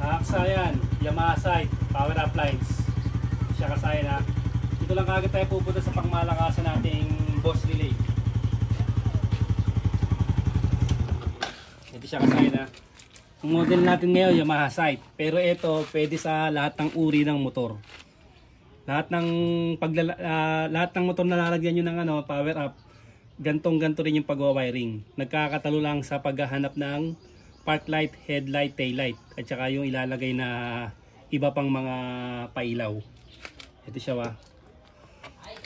Aksayan, Yamaha side, power up lines. Siya kasaya na. Dito lang kagad tayo pupunta sa pangmalakasan nating boss relay. Ito siya kasaya na. Ang model natin ngayon, Yamaha side. Pero ito, pwede sa lahat ng uri ng motor. Lahat ng motor na lalagyan nyo ng power up, gantong-ganto rin yung pag-wiring. Nagkakatalo lang sa paghahanap ng park light, headlight, tail light, at saka yung ilalagay na iba pang mga pailaw. Ito siya wa.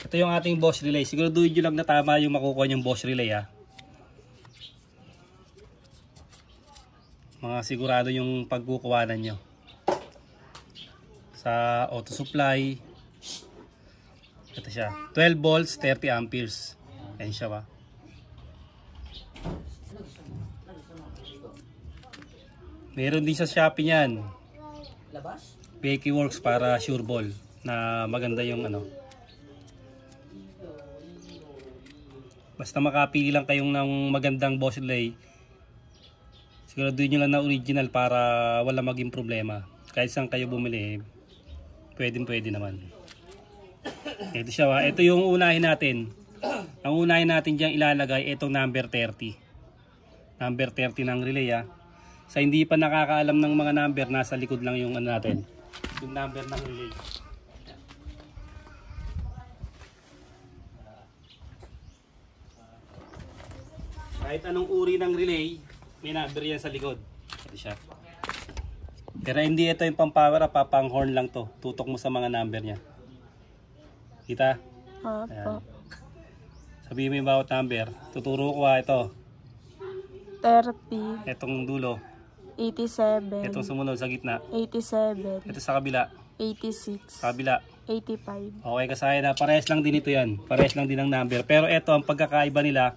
Ito yung ating boss relay. Siguraduhin nyo lang na tama yung makukuha yung boss relay ha. Mga sigurado yung pagkukuhanan nyo. Sa auto supply. Ito siya. 12 volts, 30 amperes. Ayan siya ba. Meron din sa Shopee yan. Becky Works para sure ball. Na maganda yung Basta makapili lang kayong ng magandang boss relay. Siguraduhin nyo lang na original para wala maging problema. Kahit saan kayo bumili, pwede naman. Ito siya wa. Ito yung unahin natin. Ang unahin natin dyan ilalagay itong number 30. Number 30 ng relay ha. Sa hindi pa nakakaalam ng mga number, nasa likod lang yung natin. Yung number ng relay. Kahit anong uri ng relay, may number yan sa likod. Ito siya. Pero hindi ito yung pang-power up, pang horn lang to. Tutok mo sa mga number niya. Kita? Ayan. Sabihin mo yung bawat number. Tuturo ko ito. 30. Itong dulo. 87. Itong sumunod sa gitna. 87. Ito sa kabila. 86. Sa kabila. 85. Okay, kasaya na. Parehas lang din ito yan. Parehas lang din ang number. Pero ito, ang pagkakaiba nila,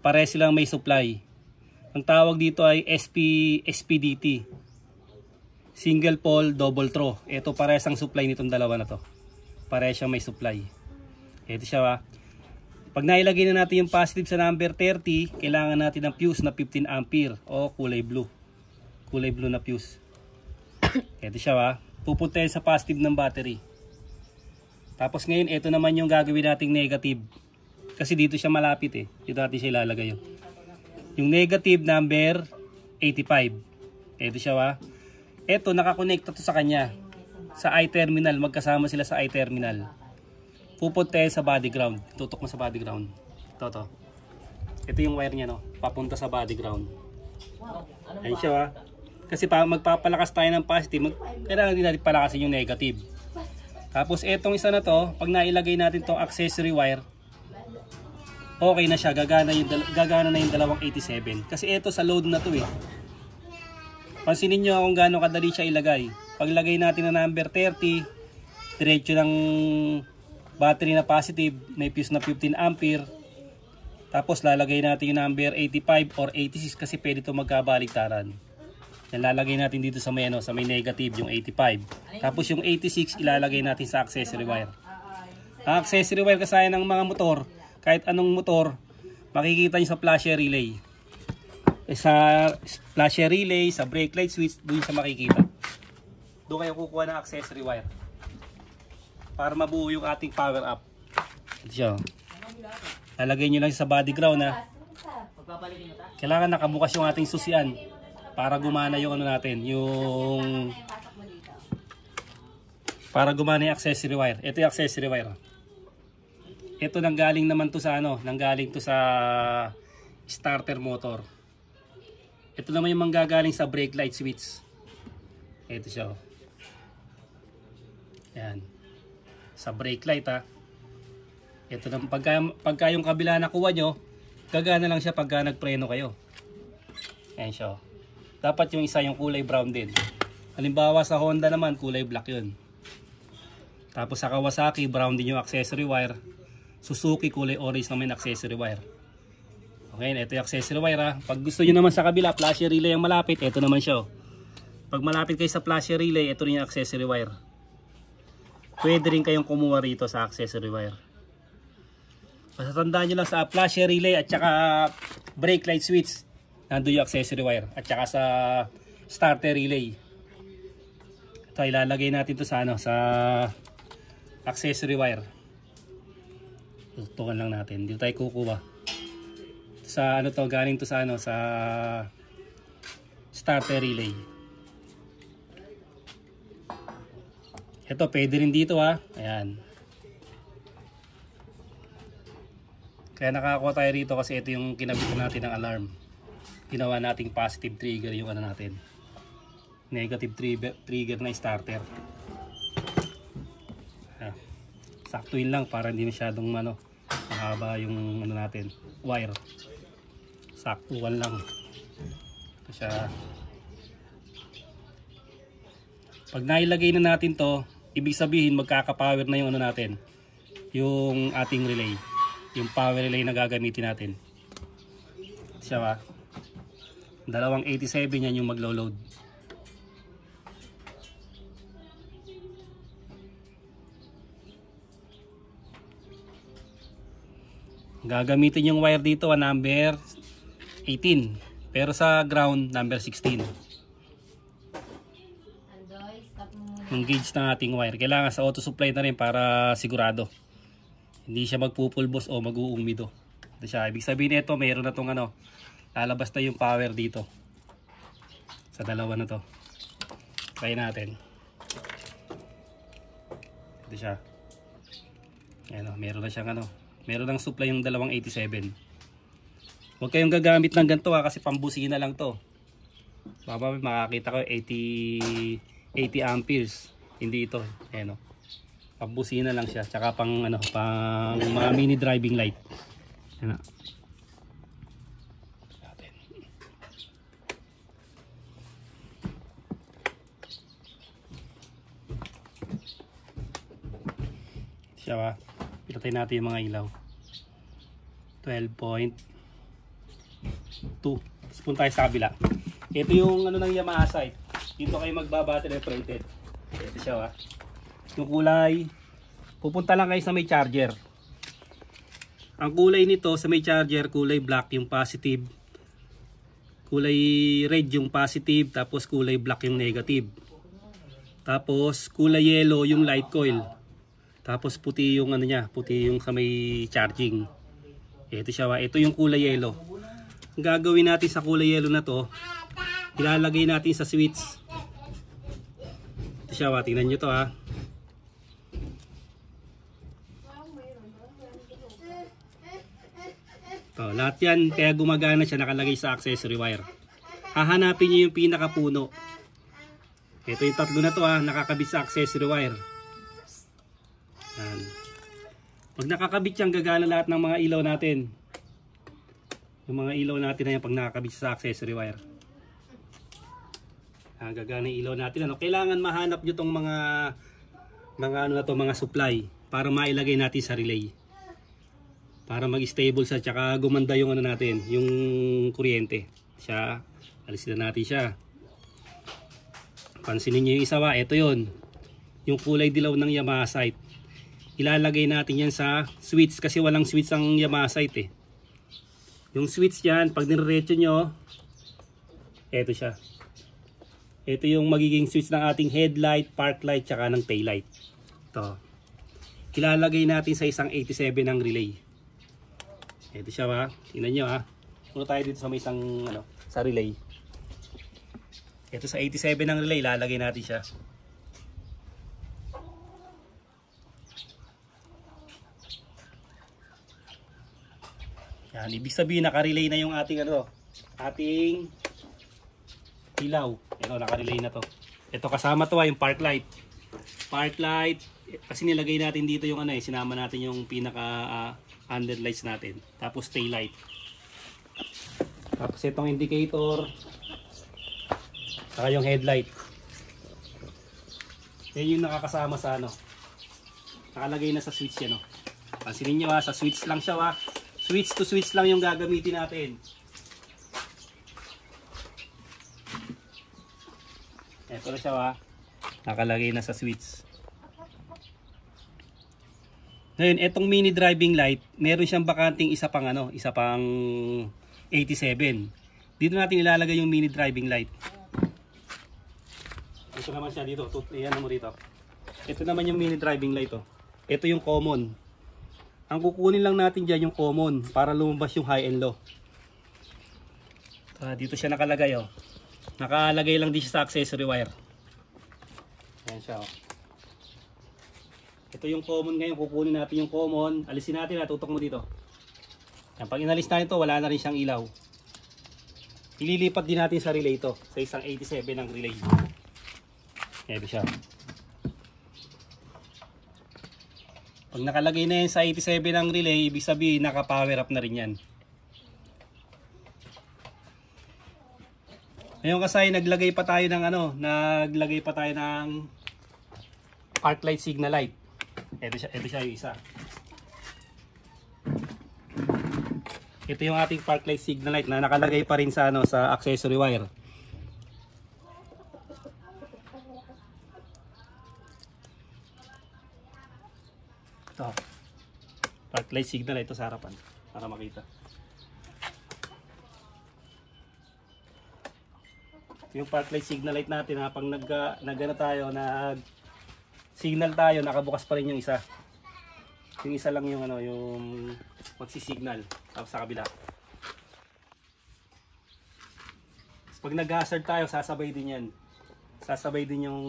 parehas silang may supply. Ang tawag dito ay SPDT. Single pole, double throw. Ito parehas ang supply nitong dalawa na to. Parehas siyang may supply. Ito siya ba. Pag nailagay na natin yung positive sa number 30, kailangan natin ng fuse na 15 ampere o kulay blue. Kulay blue na fuse. Ito siya ba. Pupunta sa positive ng battery. Tapos ngayon, ito naman yung gagawin nating negative. Kasi dito siya malapit eh. Dito natin siya ilalagay yun. Yung negative number 85. Ito siya ba. Ito, nakakonekta to sa kanya. Sa I-terminal. Magkasama sila sa I-terminal. Pupunta sa body ground. Tutok mo sa body ground. Ito. Ito yung wire niya no. Papunta sa body ground. Ayan siya ba. Kasi magpapalakas tayo ng positive, kailangan din natin palakasin yung negative. Tapos etong isa na to, pag nailagay natin tong accessory wire, okay na siya, gagana na yung dalawang 87. Kasi ito sa load na to eh. Pansinin nyo kung gaano kadali siya ilagay. Paglagay natin na number 30, diretso ng battery na positive, may fuse na 15 ampere. Tapos lalagay natin yung number 85 or 86 kasi pwede ito magkabaliktaran. Yan, lalagay natin dito sa may, sa may negative yung 85. Tapos yung 86 ilalagay natin sa accessory wire. Ang accessory wire kasaya ng mga motor, kahit anong motor, makikita nyo sa flasher relay. Sa flasher relay, sa brake light switch, doon siya makikita. Doon kayo kukuha ng accessory wire. Para mabuo yung ating power up. Ito siya. Lalagay nyo lang sa body ground ha. Kailangan nakabukas yung ating susian. Para gumana yung natin, yung para gumana yung accessory wire. Ito yung accessory wire. Ito nanggaling naman to sa nanggaling to sa starter motor. Ito naman yung manggagaling sa brake light switch. Ito siya. Yan. Sa brake light ha. Ito na pagka yung kabila nakuha nyo, gagana lang siya pagka nagpreno kayo. Yan siya. Dapat yung isa yung kulay brown din. Halimbawa sa Honda naman kulay black yun. Tapos sa Kawasaki brown din yung accessory wire. Suzuki kulay orange naman yung accessory wire. Okay, ito yung accessory wire ha. Pag gusto nyo naman sa kabila, flasher relay ang malapit, ito naman siya. Pag malapit kayo sa flasher relay, ito rin yung accessory wire. Pwede rin kayong kumuha rito sa accessory wire. Basta tandaan nyo lang sa flasher relay at saka brake light switch, nandun yung accessory wire. At saka sa starter relay, Ito, ilalagay natin to sa ano, sa accessory wire. Tutukan lang natin. Dito tayo kukuha. Sa ano to, galing to sa ano, sa starter relay. Ito, pwede rin dito ha. Ayan. Kaya nakakuha tayo rito kasi ito yung kinabit natin ng alarm. Ginawa nating positive trigger yung ano natin. Negative trigger na starter. Saktuin lang para hindi masyadong ano, mahaba yung ano natin, wire. Saktuan lang. Ito siya. Pag nailagay na natin to, ibig sabihin magkaka-power na yung ano natin, yung ating relay, yung power relay na gagamitin natin. Ito siya ba? Dalawang 87 yan yung maglo-load. Gagamitin yung wire dito number 18, pero sa ground number 16. Yung gauge ng ating wire kailangan sa auto supply na rin para sigurado hindi siya magpupulbos o mag-uumido. Ito siya, ibig sabihin ito mayroon na tong ano, lalabas na yung power dito sa dalawa na to. Try natin. Ito siya. Ayan o, meron na siyang ano, meron ng supply yung dalawang 87. Huwag kayong gagamit ng ganito ha, kasi pambusina lang to. Baka makakita ko 80 amperes. Hindi ito. Ayan o. Pambusina lang siya. Tsaka pang ano, pang mga mini driving light. Ayan o. Siya ba? Pinatay natin yung mga ilaw. 12.2. Tapos punta tayo sa kabila. Ito yung ano ng Yamaha site. Dito kayo magbabattery operated. Ito siya ba? Yung kulay. Pupunta lang kayo sa may charger. Ang kulay nito sa may charger, kulay black yung positive. Kulay red yung positive. Tapos kulay black yung negative. Tapos kulay yellow yung light coil. Tapos puti yung ano niya, puti yung sa may charging. Ito siya, ito yung kulay yellow. Ang gagawin natin sa kulay yellow na to, ilalagay natin sa switch. Ito siya, tingnan nyo to ha. Ito, lahat yan, kaya gumagana siya, nakalagay sa accessory wire. Hahanapin nyo yung pinakapuno. Ito yung tatlo na to ha, nakakabit sa accessory wire. Yan. Pag nakakabit yan, gagana lahat ng mga ilaw natin. Yung mga ilaw natin na yan pag nakakabit sa accessory wire. Gagana yung ilaw natin. Ano? Kailangan mahanap nyo tong mga ano na to, mga supply para mailagay natin sa relay. Para mag-stable siya, tsaka gumanda yung ano natin, yung kuryente. Siya, alisin na natin siya. Pansinin nyo yung isa ba, ito yun. Yung kulay dilaw ng Yamaha site. Ilalagay natin yan sa switch kasi walang switch ang Yamaha site eh. Yung switch yan, pag nireretso nyo, eto siya. Ito yung magiging switch ng ating headlight, park light, tsaka ng tail light. Ito. Ilalagay natin sa isang 87 ng relay. Ito siya ba? Tingnan nyo ha. Puno tayo dito sa may isang ano, sa relay. Ito sa 87 ng relay, ilalagay natin siya. Yan, ibig sabihin naka-relay na yung ating ano, ating ilaw. Ito, naka-relay na to. Ito kasama to yung park light. Park light, kasi nilagay natin dito yung ano eh, sinama natin yung pinaka under lights natin. Tapos tail light. Tapos itong indicator. Saka yung headlight. Yan yung nakakasama sa ano. Nakalagay na sa switch yan oh. Pansinin nyo ha, sa switch lang siya ha. Switch to switch lang yung gagamitin natin. Ito na siya ha. Nakalagay na sa switch. Ngayon, etong mini driving light, meron siyang bakanting isa pang ano, isa pang 87. Dito natin ilalagay yung mini driving light. Ito naman siya dito. Iyan mo rito. Ito naman yung mini driving light. Oh. Ito yung common. Ang kukunin lang natin dyan yung common para lumabas yung high and low. Dito siya nakalagay. Oh. Nakalagay lang din siya sa accessory wire. Ayan siya. Oh. Ito yung common ngayon. Kukunin natin yung common. Alisin natin. Tutok mo dito. Yan, pag inalis natin ito, wala na rin siyang ilaw. Ililipat din natin sa relay ito. Sa isang 87 ng relay. Ito siya. Pag nakalagay na yan sa 87 ng relay, ibig sabihin naka-power up na rin yan. Ngayon kasi naglagay pa tayo ng park light signal light. Ito siya yung isa. Ito yung ating park light signal light na nakalagay pa rin sa sa accessory wire. Ito. Park light signal light ito sa harapan para makita. Ito yung park light signal light natin pag signal tayo, nakabukas pa rin yung isa. Yung isa lang yung yung magsi-signal tapos sa kabila. Pag nag-hazard tayo, sasabay din yan. Sasabay din yung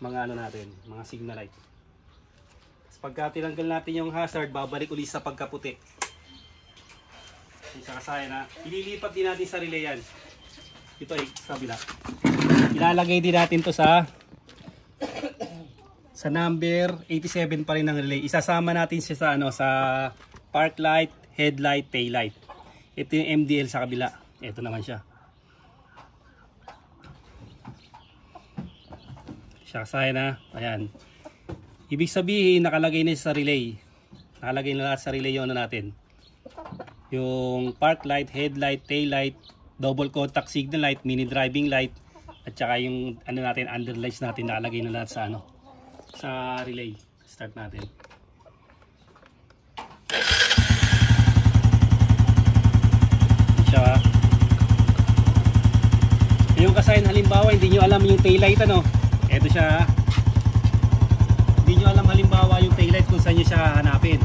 mga natin, mga signal light. Tapos pagka tinanggal natin yung hazard, babalik ulit sa pagkaputi. Yung kasaya na, ililipat din natin sa relay yan. Ito ay sa kabila. Ilalagay din natin to sa number 87 pa rin ng relay. Isasama natin siya sa park light, headlight, tail light. Ito yung MDL sa kabila. Ito naman siya. Siya kasaya na. Ayan. Ibig sabihin nakalagay na sa relay. Nakalagay na lahat sa relay yung natin. Yung park light, headlight, tail light, double contact signal light, mini driving light, at saka yung underlights natin nakalagay na lahat sa relay. Start natin. Siya. Yung kasayan halimbawa hindi nyo alam yung taillight eto siya. Hindi nyo alam halimbawa yung taillight kung saan nyo siya hanapin.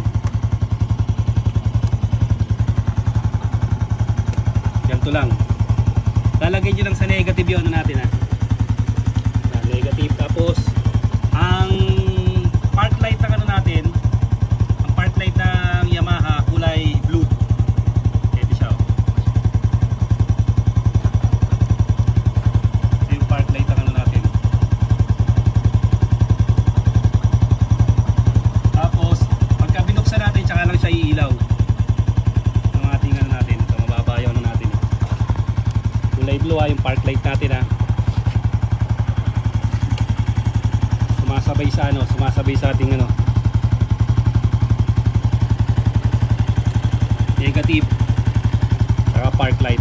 Ganito lang. Lalagay nyo lang sa negative yung natin negative. Tapos ang park light ng natin, ang park light ng Yamaha kulay blue. Ito siya. Ito yung park light ng natin. Tapos pagka binuksan natin, tsaka lang siya iilaw. Yung ating natin, ito mababa yung natin. Kulay blue yung park light natin sumasabay sa ating negative saka park light.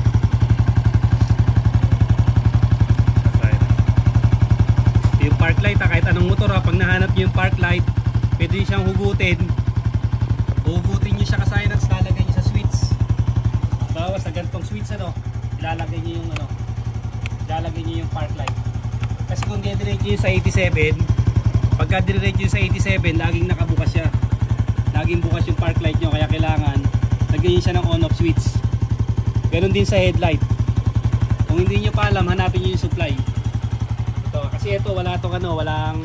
Yung park light kahit anong motor pag nahanap nyo yung park light, pwede siyang hugutin nyo siya kasaya ng lalagay nyo sa switch. Bawa sa gantong switch ilalagay nyo yung park light. Kasi kung diretso nyo sa 87, pagka diretso nyo sa 87, laging nakabukas siya. Laging bukas yung park light nyo, kaya kailangan lagyan nyo siya ng on off switch. Ganon din sa headlight. Kung hindi nyo pa alam, hanapin nyo yung supply. Ito, kasi ito wala tong walang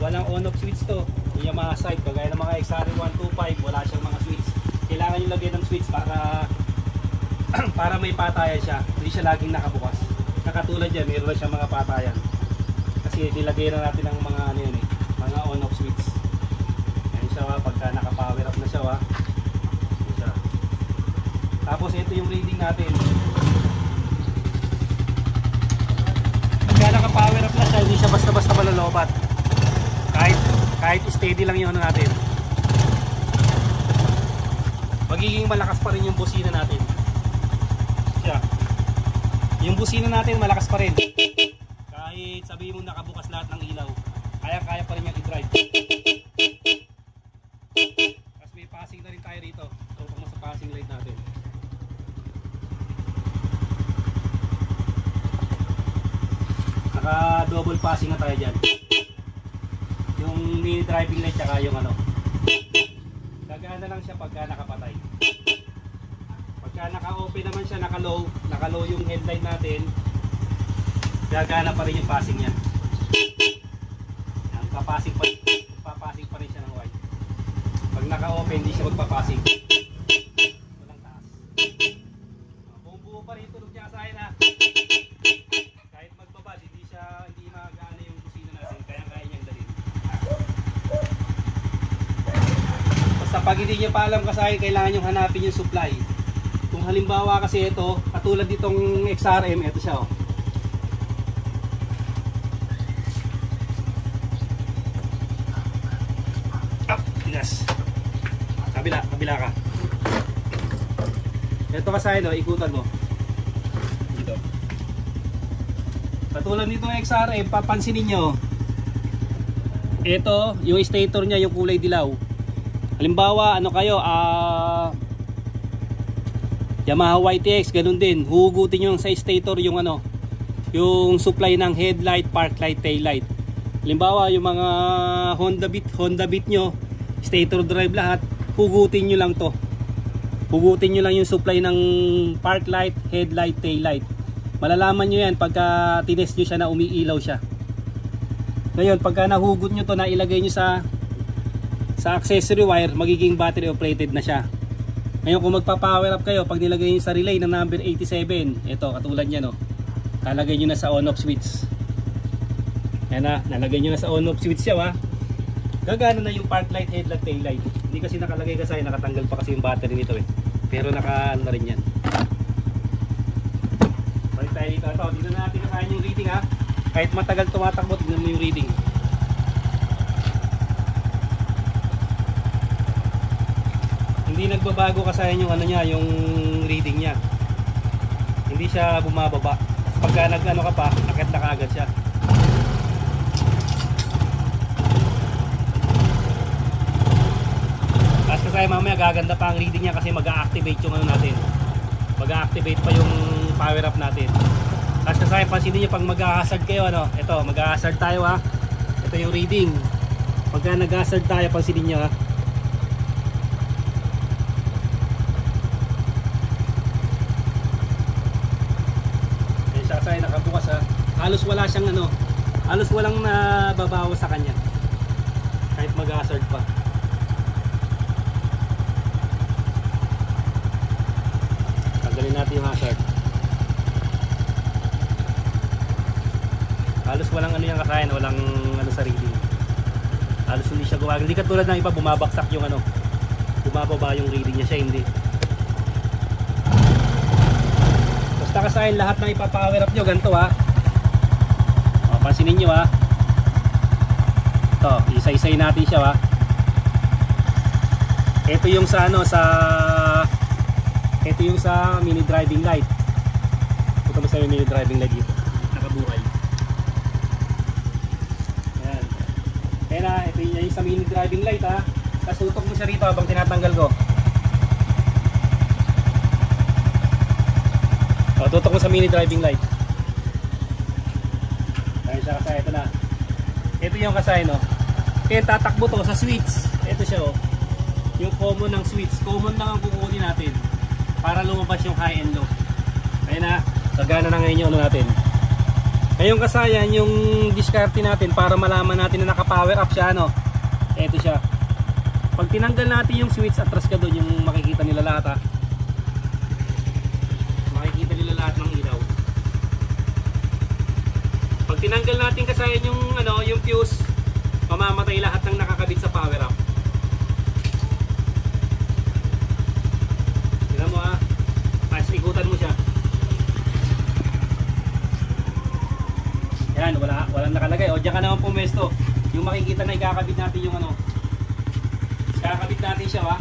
on off switch to. Yung mga side, kagaya ng mga XR 125, wala siyang mga switch. Kailangan nyo lagyan ng switch para may patayan siya. Hindi siya laging nakabukas. Nakatulad yan, mayroon siyang mga patayan. Kasi nilagay na natin ng mga mga on off switch. Ayan siya pagka naka-power up na siya Ayan siya. Tapos ito yung reading natin. Pagka naka-power up na siya, hindi siya basta-basta malolobat. Kahit steady lang yung natin. Magiging malakas pa rin yung busina natin. Siya. Yung busina natin malakas pa rin. Kahit sabihin mo nakabukas lahat ng ilaw, kaya pa rin yung i-drive. Tapos may passing na rin tayo rito. Tutok mo sa passing light natin. Naka double passing na tayo dyan. Yung mini driving light tsaka yung ano. Gagana lang siya pagka nakapatay. Pagka naka-open naman siya, naka-low yung headlight natin, gagana pa rin yung passing niya. Yan, papasing pa rin siya ng white. Pag naka-open, hindi siya magpapasing. Walang taas. Buo pa rin yung tunog niya sa akin ha. Kahit magbabad, hindi magana yung busina natin, kaya niyang dalhin. Basta pag hindi niyo pa alam kasi kailangan nyo hanapin yung supply. Kung halimbawa kasi ito, katulad ditong XRM, ito siya oh. Up, tigas. Kabila ka. Ito kasi no, ikutan mo. Dito. Katulad nitong XRM, papansinin niyo. Ito, yung stator niya, yung kulay dilaw. Halimbawa, ano kayo, Yamaha YTX, ganun din. Hugutin nyo sa stator yung ano, yung supply ng headlight, park light, tail light. Halimbawa, yung mga Honda Beat nyo, stator drive lahat, hugutin nyo lang to. Hugutin nyo lang yung supply ng park light, headlight, tail light. Malalaman nyo yan pagka tinest nyo siya na umiilaw siya. Ngayon, pagka nahugot nyo to, na ilagay nyo sa accessory wire, magiging battery operated na siya. Ngayon kung magpa-power up kayo, pag nilagay nyo sa relay ng number 87, ito katulad niya no, kalagay nyo na sa on off switch. Yan na, nalagay nyo na sa on off switch siya ha. Gagana na yung park light, headlight, tail light. Hindi kasi nakalagay kasi, nakatanggal pa kasi yung battery nito eh. Pero naka-ano na rin yan. Balik tayo dito. Ito, dito na natin kasahin yung reading ha. Kahit matagal tumatakbo, tignan mo yung reading. Hindi nagbabago kasi yung ano niya, yung reading niya. Hindi siya bumababa. Pagka nag-ano ka pa, akit na kaagad siya. Tapos kasi mamaya gaganda pa ang reading niya kasi mag-a-activate yung ano natin. Mag-a-activate pa yung power up natin. Tapos kasi pansinin niyo pag mag-a-hazard kayo, ano, ito, mag-a-hazard tayo ha. Ito yung reading. Pagka nag-a-hazard tayo, pansinin niyo ha. Kasi nakabukas ha. Halos wala siyang ano, halos walang nababawas sa kanya. Kahit mag-hazard pa. Tanggalin natin yung hazard. Halos walang ano yung kasayan, walang ano sa reading. Halos hindi siya gumagana. Hindi katulad ng iba, bumabaksak yung ano, bumababa yung reading niya, siya hindi. Basta kasahin lahat na ipapower up nyo, ganito ha. O, pansinin nyo ha. Ito, isa-isay natin siya ha. Ito yung sa ano, ito yung sa mini driving light. Ito mo sa mini driving light dito, nakabuhay. Ayan. Ayan ha, ito yung sa mini driving light ha. Tapos tutok mo siya rito habang tinatanggal ko. O, tutok mo sa mini driving light. Dahil siya kasaya, ito na. Ito yung kasaya no. Kaya tatakbo to sa switch. Ito siya oh. Yung common ng switch. Common lang ang kukunin natin para lumabas yung high and low. Kaya na, sagana na ngayon yung ano natin. Ngayong kasayan, yung diskarte natin para malaman natin na naka-power up siya no. Ito siya. Pag tinanggal natin yung switch, atras ka doon, yung makikita nila lahat ha. Makikita nila lahat ng ilaw. Pag tinanggal natin kasayan yung ano, yung fuse, mamamatay lahat ng nakakabit sa power up. Tingnan mo ha. Tapos ikutan mo siya. Yan, walang nakalagay. O diyan ka naman pumesto. Yung makikita na ikakabit natin yung ano. Ikakabit natin siya ha.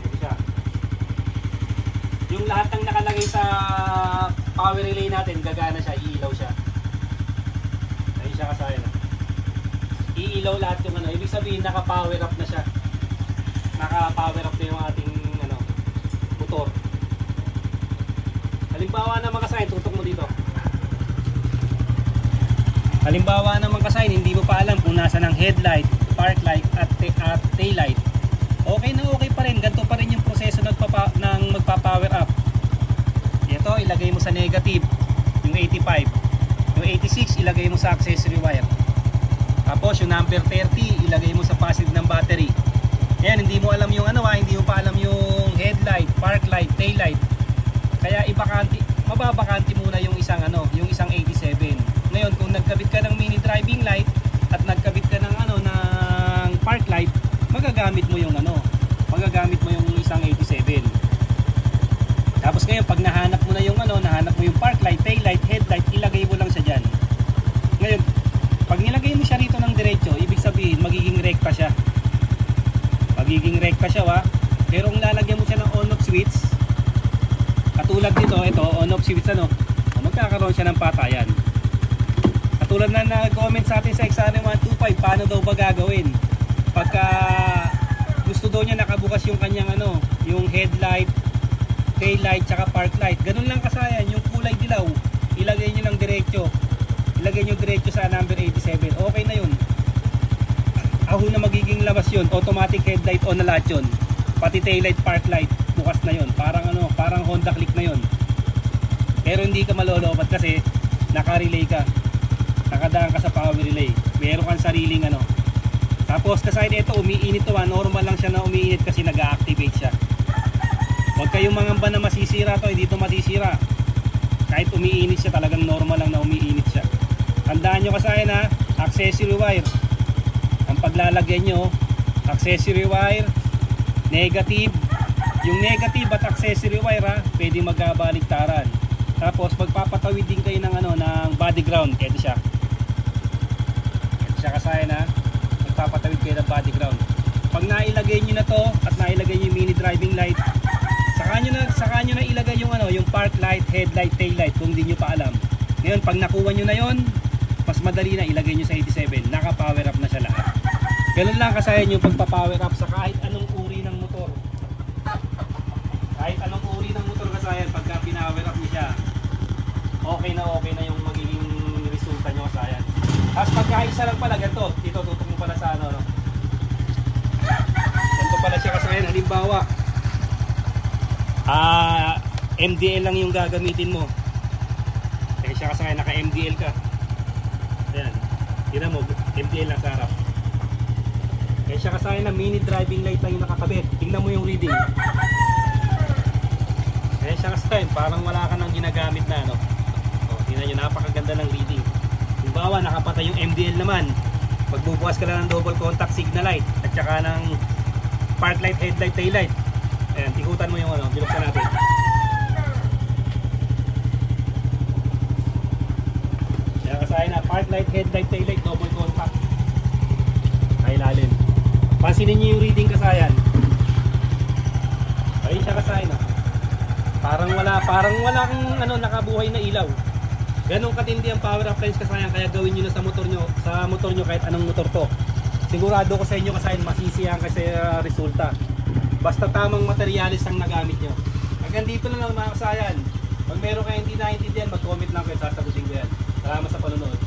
Ito siya. Yung lahat ng nakalagay sa power relay natin, gagana siya, iilaw siya. Ayun siya kasaya na. Iilaw lahat yung ano, ibig sabihin naka-power up na siya. Naka-power up na yung ating ano, motor. Halimbawa na makasaya, tutok mo dito. Halimbawa naman kasayan, hindi mo pa alam kung nasa ng headlight, park light at tail light. Okay na okay pa rin. Ganito pa rin yung proseso ng magpa-power up. Ito, ilagay mo sa negative, yung 85. Yung 86, ilagay mo sa accessory wire. Tapos yung number 30, ilagay mo sa positive ng battery. Ayan, hindi mo alam yung hindi mo pa alam yung headlight, park light, tail light. Kaya mababakanti muna yung isang yung isang 87. Ngayon, kung nagkabit ka ng mini driving light at nagkabit ka ng ng park light, magagamit mo yung magagamit mo yung isang 87. Tapos ngayon, pag nahanap mo na yung nahanap mo yung park light, tail light, headlight, ilagay mo lang siya diyan. Ngayon, pag nilagay mo siya rito ng diretso, ibig sabihin magiging rekta siya. Magiging rekta siya, pero kung lalagyan mo siya ng on-off switch, katulad nito, ito, on-off switch, magkakaroon siya ng patayan. Katulad na nag-comment sa atin sa Exane 125, paano daw ba gagawin? Pagka gusto daw niya nakabukas yung kanyang yung headlight, tail light, tsaka park light. Ganun lang kasayan, yung kulay dilaw, ilagay nyo ng diretso. Ilagay nyo diretso sa number 87. Okay na yun. Aho na magiging labas yun. Automatic headlight on na lahat yun. Pati taillight, park light, bukas na yun. Parang parang Honda Click na yun. Pero hindi ka malolobat kasi naka-relay ka. Nakadaan ka sa power relay. Meron kang sariling Tapos kasi ito umiinit to, normal lang siya na umiinit kasi nag-activate siya. Huwag kayong mangamba na masisira to, hindi to masisira. Kahit umiinit siya, talagang normal lang na umiinit siya. Tandaan nyo kasi accessory wire. Ang paglalagyan nyo, accessory wire, negative. Yung negative at accessory wire pwede magkabaligtaran. Tapos magpapatawid din kayo ng body ground. Ito siya. Ito siya kasi magpapatawid kayo ng body ground. Pag nailagay nyo na to at nailagay nyo yung mini driving light, saka nyo na ilagay yung park light, headlight, tail light kung hindi nyo pa alam. Ngayon, pag nakuha nyo na yon, mas madali na ilagay nyo sa 87. Naka-power up na siya lahat. Ganun lang kasayan yung pagpa-power up sa kahit anong uri ng motor. Kahit anong uri ng motor kasayan, pagka pinower up nyo siya, okay na yung magiging resulta nyo kasayan. Tapos pagka isa lang pala, ganito, dito tutok mo pala sa ganito pala siya kasayan. Halimbawa, MDL lang yung gagamitin mo. Kaya siya kasayan, naka-MDL ka. Ayan, tira mo, MDL lang sa harap. Kaya siya kasayan na mini driving light lang yung nakakabit. Tingnan mo yung reading. Kaya siya kasayan, parang wala ka nang ginagamit na tingnan nyo, napakaganda ng reading. Halimbawa, nakapatay yung MDL naman. Magbubukas ka lang ng double contact signal light at saka ng park light, headlight, tail light. Ayan, tikutan mo yung binuksan natin. Kaya kasayan na, park light, headlight, tail light, double contact. Ay lalim. Pansinin niyo yung reading kasayan. Ayun siya kasayan Parang wala kang nakabuhay na ilaw. Ganong katindi ang power appliance kasayan, kaya gawin niyo na sa motor nyo kahit anong motor to. Sigurado ko sa inyo kasayan, masisiyahan kasi resulta. Basta tamang materialis ang nagamit nyo. Hanggang dito na lang mga kasayan. Pag meron kayo hindi naintindihan, mag-comment lang kayo, sasagutin ko yan. Salamat sa panonood.